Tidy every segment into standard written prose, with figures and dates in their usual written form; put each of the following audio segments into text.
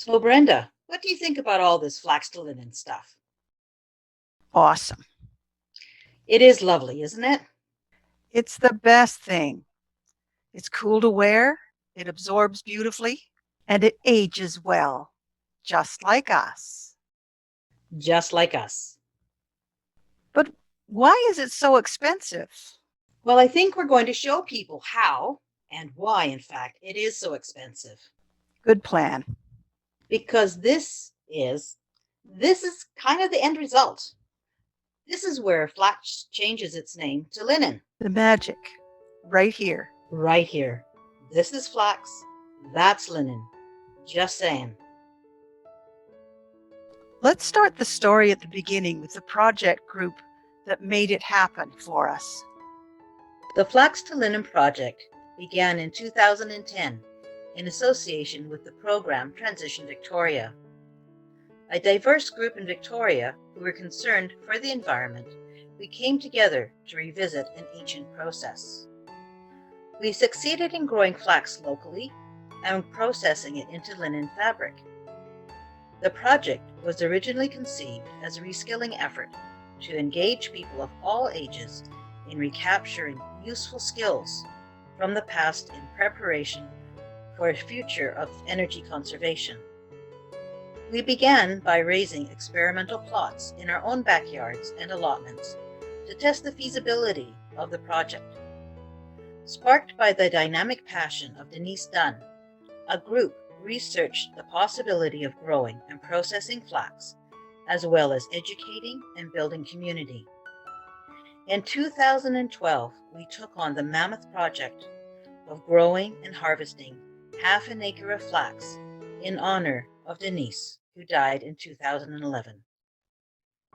So, Brenda, what do you think about all this flax to linen stuff? Awesome. It is lovely, isn't it? It's the best thing. It's cool to wear, it absorbs beautifully, and it ages well, just like us. Just like us. But why is it so expensive? Well, I think we're going to show people how and why, in fact, it is so expensive. Good plan. Because this is kind of the end result. This is where flax changes its name to linen. The magic, right here. Right here. This is flax, that's linen. Just saying. Let's start the story at the beginning with the project group that made it happen for us. The Flax to Linen project began in 2010 in association with the program Transition Victoria. A diverse group in Victoria who were concerned for the environment, we came together to revisit an ancient process. We succeeded in growing flax locally and processing it into linen fabric. The project was originally conceived as a reskilling effort to engage people of all ages in recapturing useful skills from the past in preparation for a future of energy conservation. We began by raising experimental plots in our own backyards and allotments to test the feasibility of the project. Sparked by the dynamic passion of Denise Dunn, a group researched the possibility of growing and processing flax, as well as educating and building community. In 2012, we took on the mammoth project of growing and harvesting half an acre of flax in honor of Denise, who died in 2011.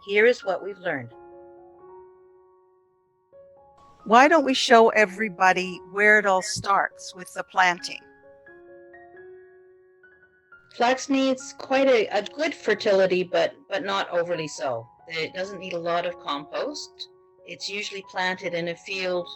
Here is what we've learned. Why don't we show everybody where it all starts with the planting? Flax needs quite a good fertility, but not overly so. It doesn't need a lot of compost. It's usually planted in a field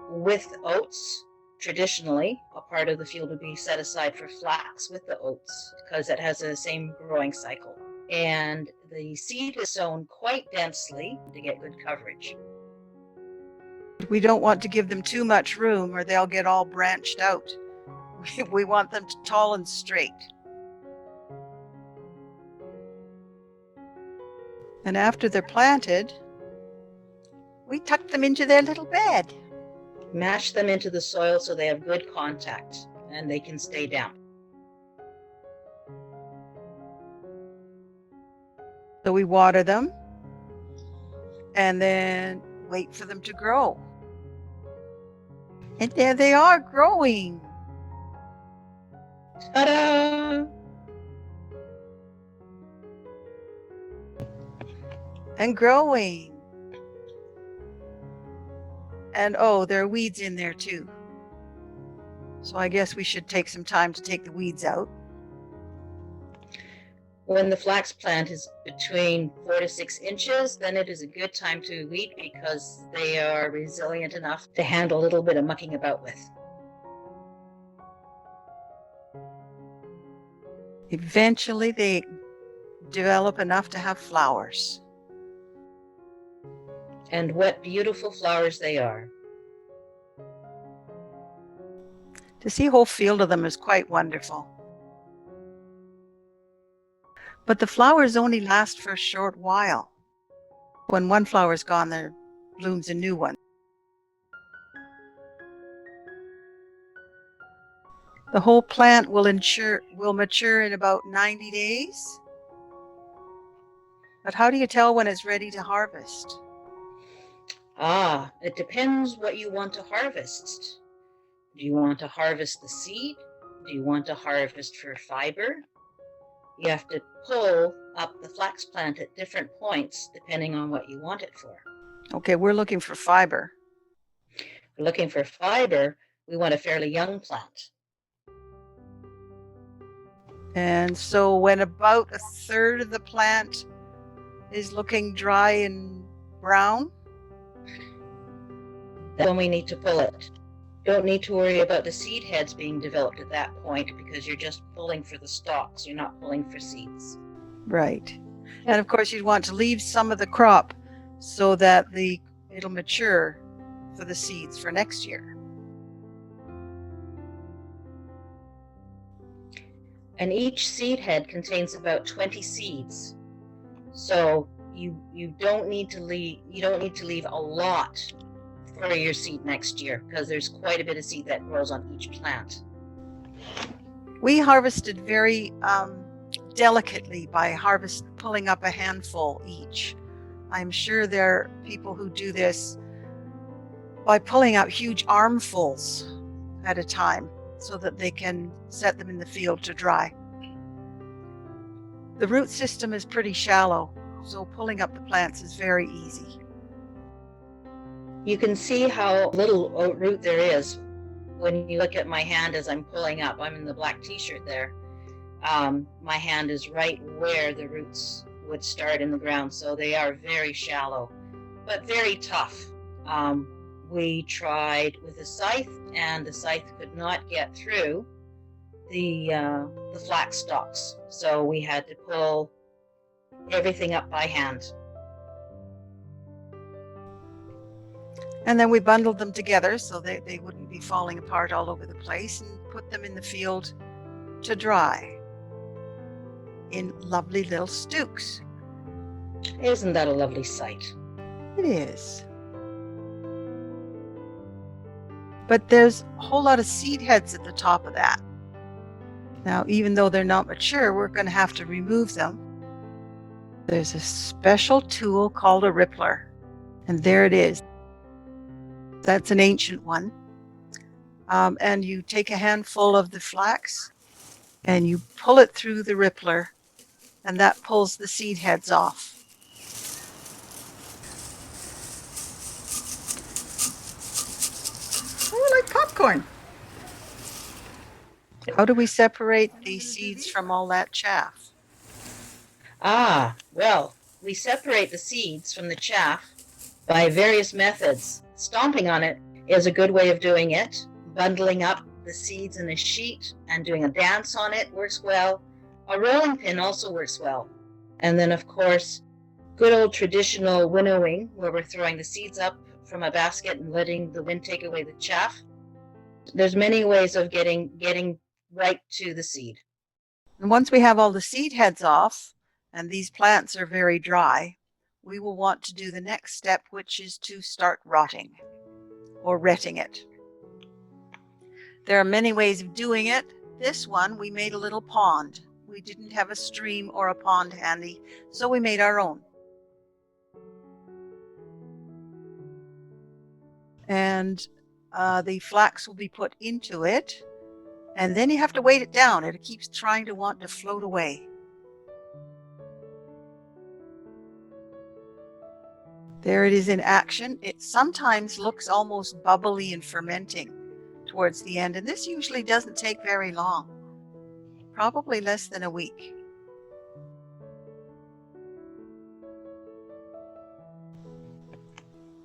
with oats. Traditionally, a part of the field would be set aside for flax with the oats because it has the same growing cycle. And the seed is sown quite densely to get good coverage. We don't want to give them too much room or they'll get all branched out. We want them tall and straight. And after they're planted, we tuck them into their little bed. Mash them into the soil so they have good contact and they can stay damp. So we water them and then wait for them to grow. And there they are growing. Ta-da! And growing. And oh, there are weeds in there too. So I guess we should take some time to take the weeds out. When the flax plant is between 4 to 6 inches, then it is a good time to weed because they are resilient enough to handle a little bit of mucking about with. Eventually they develop enough to have flowers. And what beautiful flowers they are. To see a whole field of them is quite wonderful. But the flowers only last for a short while. When one flower is gone, there blooms a new one. The whole plant will mature in about 90 days. But how do you tell when it's ready to harvest? It depends what you want to harvest. Do you want to harvest the seed? Do you want to harvest for fiber? You have to pull up the flax plant at different points depending on what you want it for. Okay, we're looking for fiber. If we're looking for fiber, we want a fairly young plant. And so when about a third of the plant is looking dry and brown, That's when we need to pull it. Don't need to worry about the seed heads being developed at that point because you're just pulling for the stalks. You're not pulling for seeds. Right. And of course, you'd want to leave some of the crop so that it'll mature for the seeds for next year. And each seed head contains about 20 seeds. So you don't need to leave a lot for your seed next year because there's quite a bit of seed that grows on each plant. We harvested very delicately by pulling up a handful each. I'm sure there are people who do this by pulling out huge armfuls at a time so that they can set them in the field to dry. The root system is pretty shallow, so pulling up the plants is very easy. You can see how little root there is when you look at my hand as I'm pulling up. I'm in the black t-shirt there. My hand is right where the roots would start in the ground, so they are very shallow, but very tough. We tried with a scythe, and the scythe could not get through the flax stalks, so we had to pull everything up by hand. And then we bundled them together so they wouldn't be falling apart all over the place, and put them in the field to dry in lovely little stooks. Isn't that a lovely sight? It is. But there's a whole lot of seed heads at the top of that. Now, even though they're not mature, we're going to have to remove them. There's a special tool called a rippler, and there it is. That's an ancient one. And you take a handful of the flax and you pull it through the rippler, and that pulls the seed heads off. Oh, like popcorn. How do we separate the seeds from all that chaff? Well, we separate the seeds from the chaff by various methods. Stomping on it is a good way of doing it. Bundling up the seeds in a sheet and doing a dance on it works well. A rolling pin also works well. And then, of course, good old traditional winnowing, where we're throwing the seeds up from a basket and letting the wind take away the chaff. There's many ways of getting right to the seed. And once we have all the seed heads off, and these plants are very dry, we will want to do the next step, which is to start rotting or retting it. There are many ways of doing it. This one, we made a little pond. We didn't have a stream or a pond handy, so we made our own. And the flax will be put into it, and then you have to weight it down. It keeps trying to want to float away. There it is in action. It sometimes looks almost bubbly and fermenting towards the end, and this usually doesn't take very long, probably less than a week.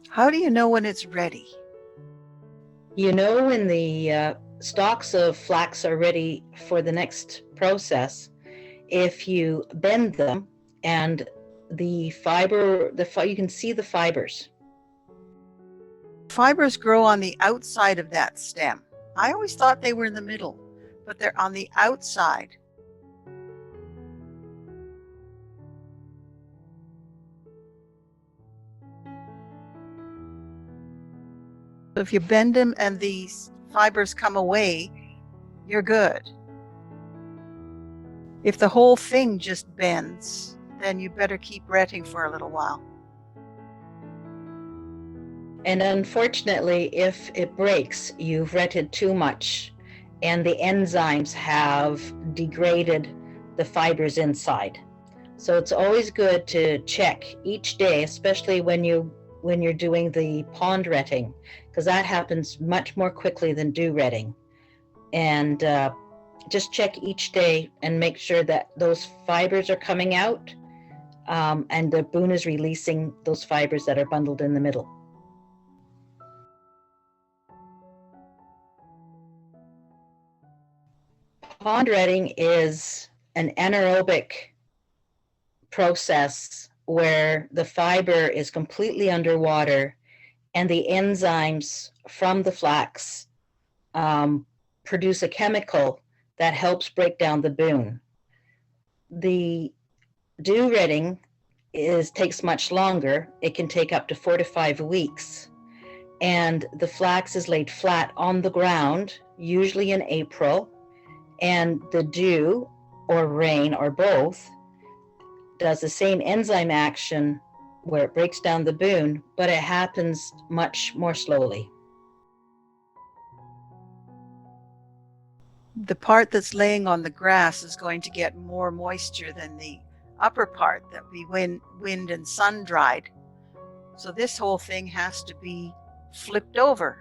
How do you know when it's ready? You know when the stalks of flax are ready for the next process if you bend them and the fiber, you can see the fibers. Fibers grow on the outside of that stem. I always thought they were in the middle, but they're on the outside. So if you bend them and these fibers come away, you're good. If the whole thing just bends, then you better keep retting for a little while. And unfortunately, if it breaks, you've retted too much and the enzymes have degraded the fibers inside. So it's always good to check each day, especially when you're doing the pond retting, because that happens much more quickly than dew retting. And just check each day and make sure that those fibers are coming out and the boon is releasing those fibers that are bundled in the middle. Pond retting is an anaerobic process where the fiber is completely underwater and the enzymes from the flax produce a chemical that helps break down the boon. The dew retting takes much longer. It can take up to 4 to 5 weeks. And the flax is laid flat on the ground, usually in April, and the dew or rain or both does the same enzyme action where it breaks down the boon, but it happens much more slowly. The part that's laying on the grass is going to get more moisture than the upper part that we wind and sun dried. So this whole thing has to be flipped over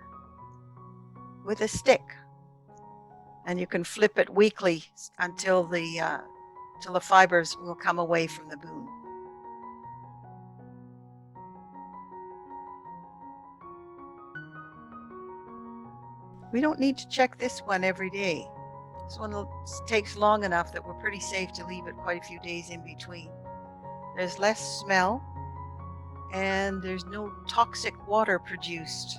with a stick. And you can flip it weekly until the fibers will come away from the boon. We don't need to check this one every day. This one takes long enough that we're pretty safe to leave it quite a few days in between. There's less smell and there's no toxic water produced.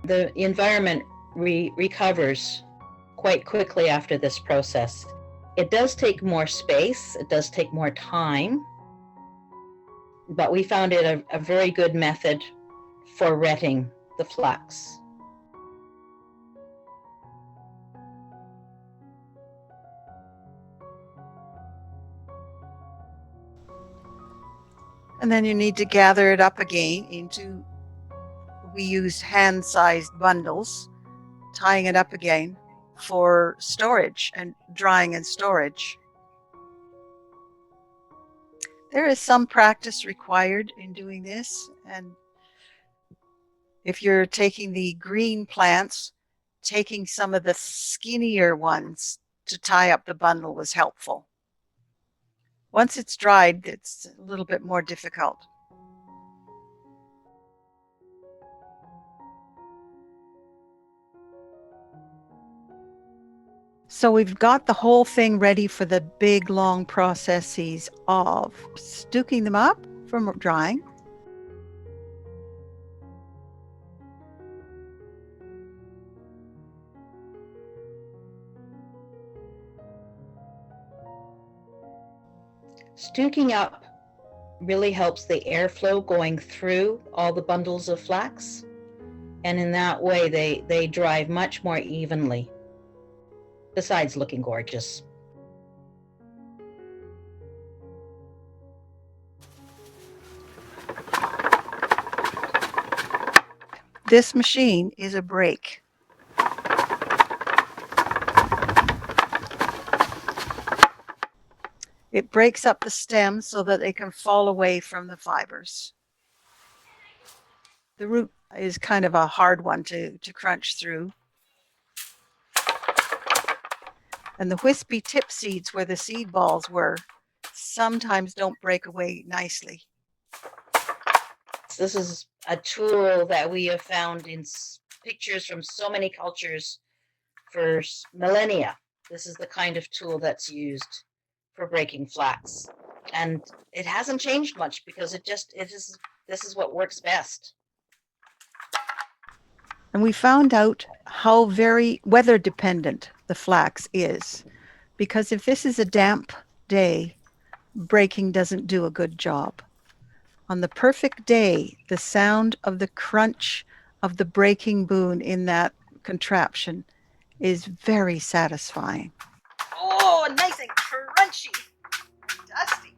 The environment recovers quite quickly after this process. It does take more space, it does take more time, but we found it a very good method for retting the flax. And then you need to gather it up again into, we use hand-sized bundles, tying it up again for storage and drying and storage. There is some practice required in doing this, and if you're taking the green plants, taking some of the skinnier ones to tie up the bundle was helpful. Once it's dried, it's a little bit more difficult. So we've got the whole thing ready for the big, long processes of stooking them up from drying, Stooking up really helps the airflow going through all the bundles of flax, and in that way they dry much more evenly, besides looking gorgeous. This machine is a brake. It breaks up the stems so that they can fall away from the fibers. The root is kind of a hard one to crunch through. And the wispy tip seeds where the seed balls were sometimes don't break away nicely. This is a tool that we have found in pictures from so many cultures for millennia. This is the kind of tool that's used for breaking flax, and it hasn't changed much because this is what works best. And we found out how very weather dependent the flax is, because if this is a damp day, breaking doesn't do a good job. On the perfect day, the sound of the crunch of the breaking boon in that contraption is very satisfying. Oh, nice and crunchy, dusty.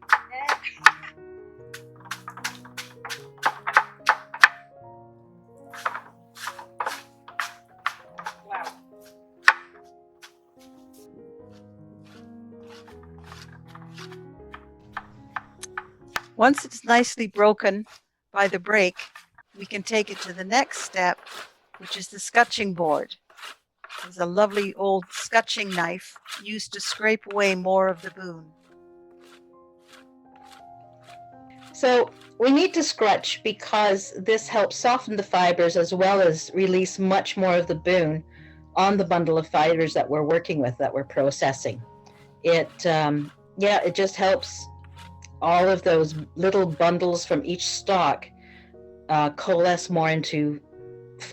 Wow. Once it's nicely broken by the brake, we can take it to the next step, which is the scutching board. It's a lovely old scutching knife used to scrape away more of the boon. So we need to scrutch because this helps soften the fibers as well as release much more of the boon on the bundle of fibers that we're working with, that we're processing. It just helps all of those little bundles from each stalk coalesce more into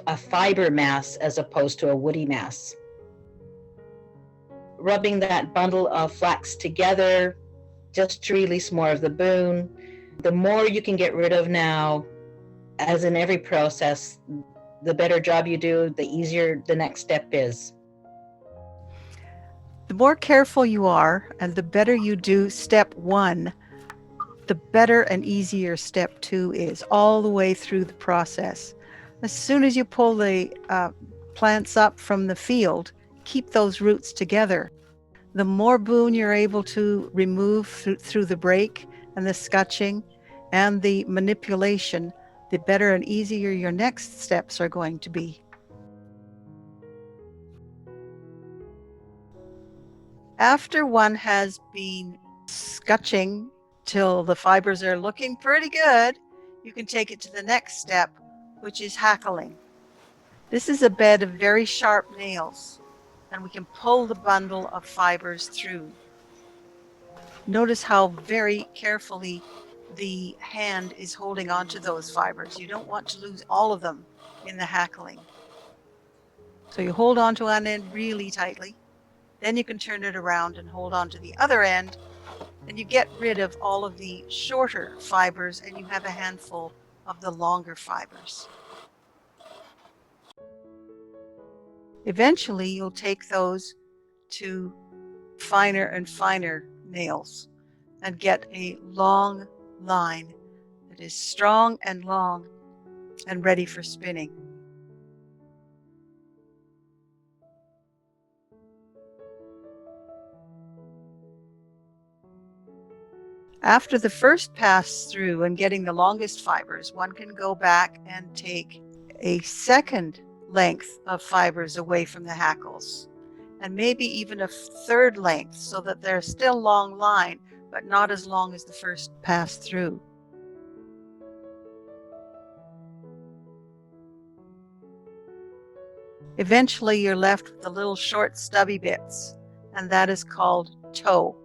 a fiber mass as opposed to a woody mass. Rubbing that bundle of flax together just to release more of the boon. The more you can get rid of now, as in every process, the better job you do, the easier the next step is. The more careful you are and the better you do step 1, the better and easier step 2 is all the way through the process. As soon as you pull the plants up from the field, keep those roots together. The more boon you're able to remove through the break and the scutching and the manipulation, the better and easier your next steps are going to be. After one has been scutching till the fibers are looking pretty good, you can take it to the next step, which is hackling. This is a bed of very sharp nails, and we can pull the bundle of fibers through. Notice how very carefully the hand is holding onto those fibers. You don't want to lose all of them in the hackling. So you hold onto one end really tightly, then you can turn it around and hold on to the other end, and you get rid of all of the shorter fibers and you have a handful of the longer fibers. Eventually, you'll take those to finer and finer nails and get a long line that is strong and long and ready for spinning. After the first pass through and getting the longest fibers, one can go back and take a second length of fibers away from the hackles, and maybe even a third length so that they're still long line, but not as long as the first pass through. Eventually, you're left with the little short stubby bits, and that is called toe.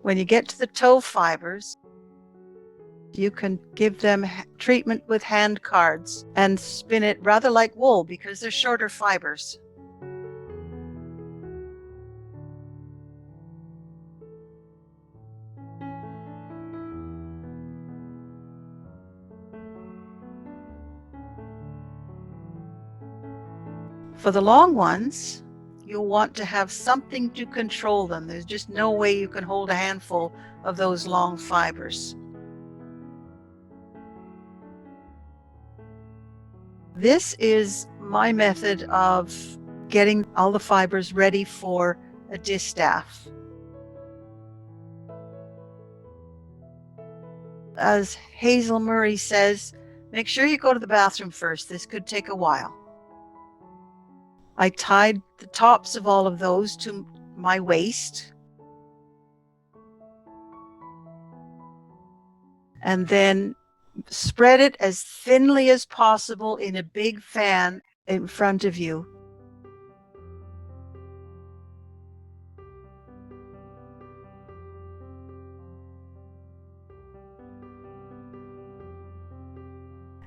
When you get to the toe fibers, you can give them treatment with hand cards and spin it rather like wool because they're shorter fibers. For the long ones, you'll want to have something to control them. There's just no way you can hold a handful of those long fibers. This is my method of getting all the fibers ready for a distaff. As Hazel Murray says, make sure you go to the bathroom first. This could take a while. I tied the tops of all of those to my waist. And then spread it as thinly as possible in a big fan in front of you.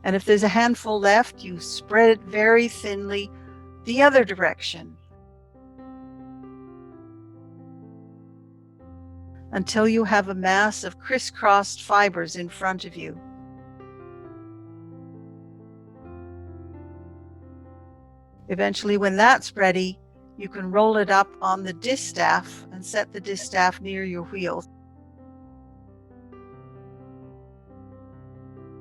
And if there's a handful left, you spread it very thinly the other direction until you have a mass of crisscrossed fibers in front of you. Eventually, when that's ready, you can roll it up on the distaff and set the distaff near your wheel.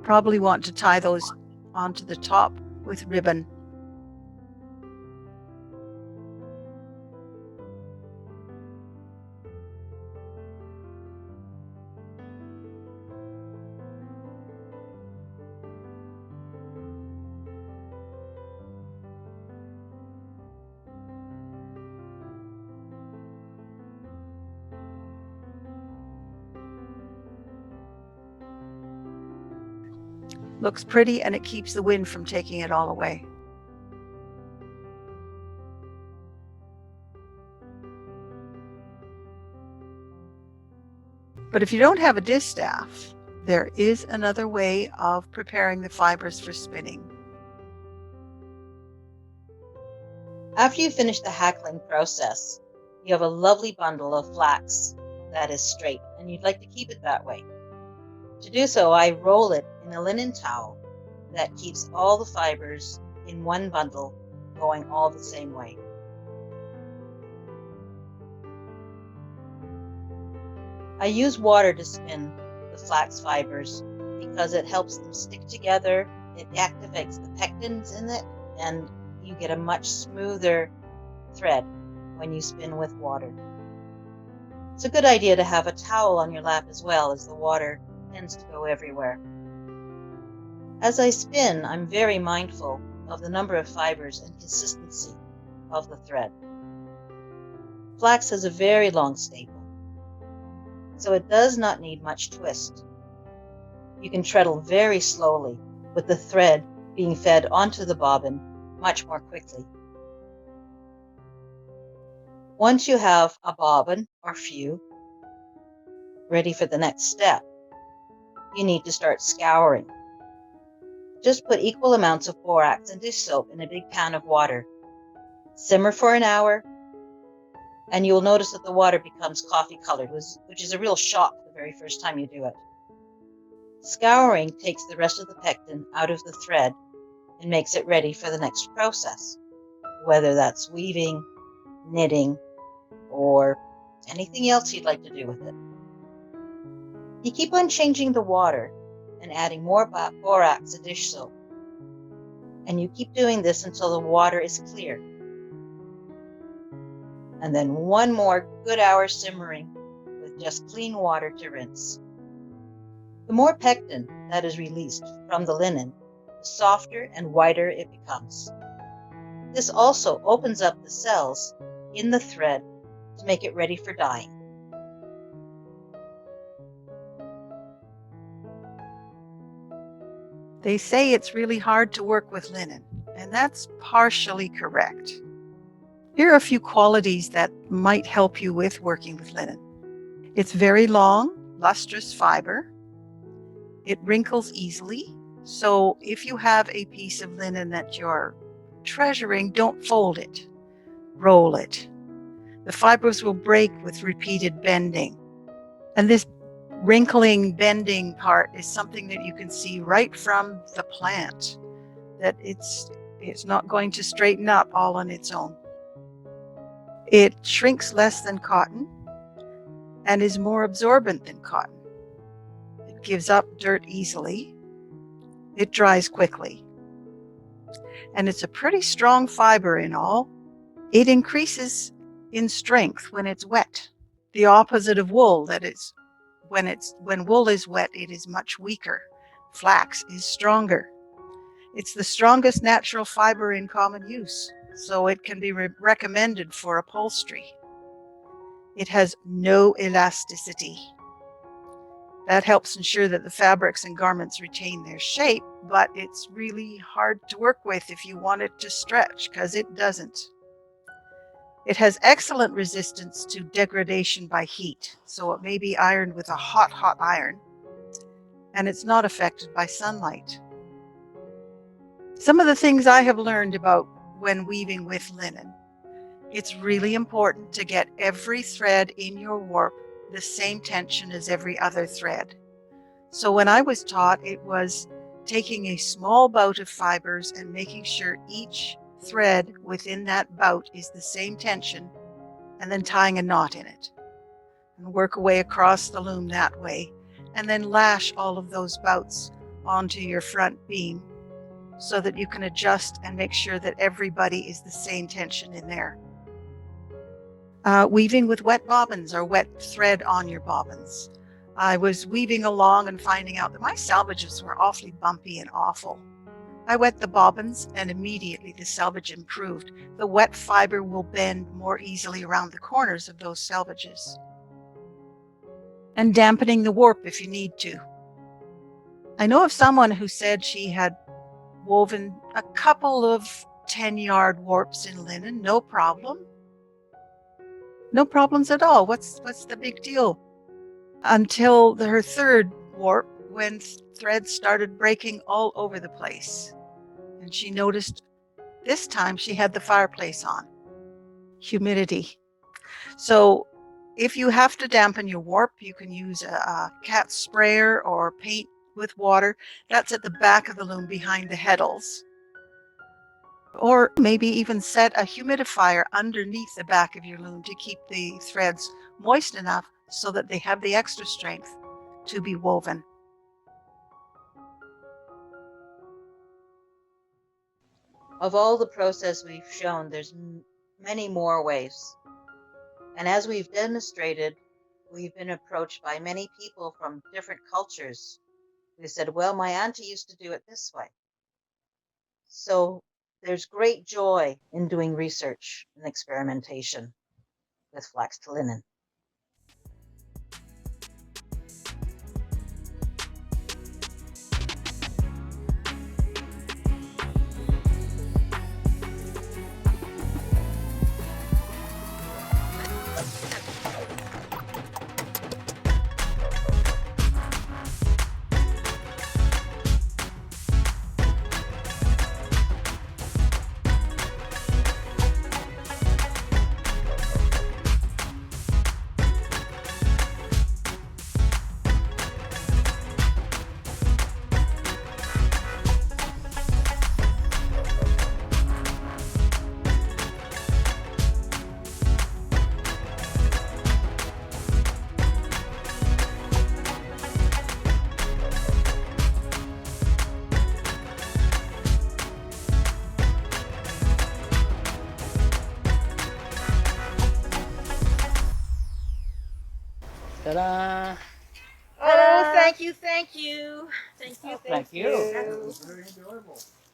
Probably want to tie those onto the top with ribbon. Looks pretty, and it keeps the wind from taking it all away. But if you don't have a distaff, there is another way of preparing the fibers for spinning. After you finish the hackling process, you have a lovely bundle of flax that is straight, and you'd like to keep it that way. To do so, I roll it in a linen towel that keeps all the fibers in one bundle going all the same way. I use water to spin the flax fibers because it helps them stick together. It activates the pectins in it, and you get a much smoother thread when you spin with water. It's a good idea to have a towel on your lap as well, as the water tends to go everywhere. As I spin, I'm very mindful of the number of fibers and consistency of the thread. Flax has a very long staple, so it does not need much twist. You can treadle very slowly with the thread being fed onto the bobbin much more quickly. Once you have a bobbin or few ready for the next step, you need to start scouring. Just put equal amounts of borax and dish soap in a big pan of water. Simmer for an hour, and you'll notice that the water becomes coffee colored, which is a real shock the very first time you do it. Scouring takes the rest of the pectin out of the thread and makes it ready for the next process, whether that's weaving, knitting, or anything else you'd like to do with it. You keep on changing the water and adding more borax and dish soap, and you keep doing this until the water is clear. And then one more good hour simmering with just clean water to rinse. The more pectin that is released from the linen, the softer and whiter it becomes. This also opens up the cells in the thread to make it ready for dyeing. They say it's really hard to work with linen, and that's partially correct. Here are a few qualities that might help you with working with linen. It's very long, lustrous fiber. It wrinkles easily. So if you have a piece of linen that you're treasuring, don't fold it. Roll it. The fibers will break with repeated bending. And this wrinkling, bending part is something that you can see right from the plant, that it's not going to straighten up all on its own. It shrinks less than cotton and is more absorbent than cotton. It gives up dirt easily. It dries quickly. And it's a pretty strong fiber in all. It increases in strength when it's wet. The opposite of wool, that is, when wool is wet, it is much weaker. Flax is stronger. It's the strongest natural fiber in common use, so it can be recommended for upholstery. It has no elasticity. That helps ensure that the fabrics and garments retain their shape, but it's really hard to work with if you want it to stretch, because it doesn't. It has excellent resistance to degradation by heat, so it may be ironed with a hot iron, and it's not affected by sunlight. Some of the things I have learned about when weaving with linen: it's really important to get every thread in your warp the same tension as every other thread. So when I was taught, it was taking a small bout of fibers and making sure each thread within that bout is the same tension, and then tying a knot in it and work away across the loom that way, and then lash all of those bouts onto your front beam so that you can adjust and make sure that everybody is the same tension in there. Weaving with wet bobbins or wet thread on your bobbins. I was weaving along and finding out that my salvages were awfully bumpy and awful. I wet the bobbins and immediately the selvage improved. The wet fiber will bend more easily around the corners of those selvages. And dampening the warp if you need to. I know of someone who said she had woven a couple of 10-yard warps in linen, no problem. No problems at all. What's the big deal? Until her third warp, when threads started breaking all over the place. And she noticed this time she had the fireplace on. Humidity. So if you have to dampen your warp, you can use a cat sprayer or paint with water. That's at the back of the loom behind the heddles. Or maybe even set a humidifier underneath the back of your loom to keep the threads moist enough so that they have the extra strength to be woven. Of all the process we've shown, there's many more ways. And as we've demonstrated, we've been approached by many people from different cultures who said, well, my auntie used to do it this way. So there's great joy in doing research and experimentation with flax to linen. Ta-da! Oh, thank you, thank you. Thank you, Thank you. you. Very enjoyable.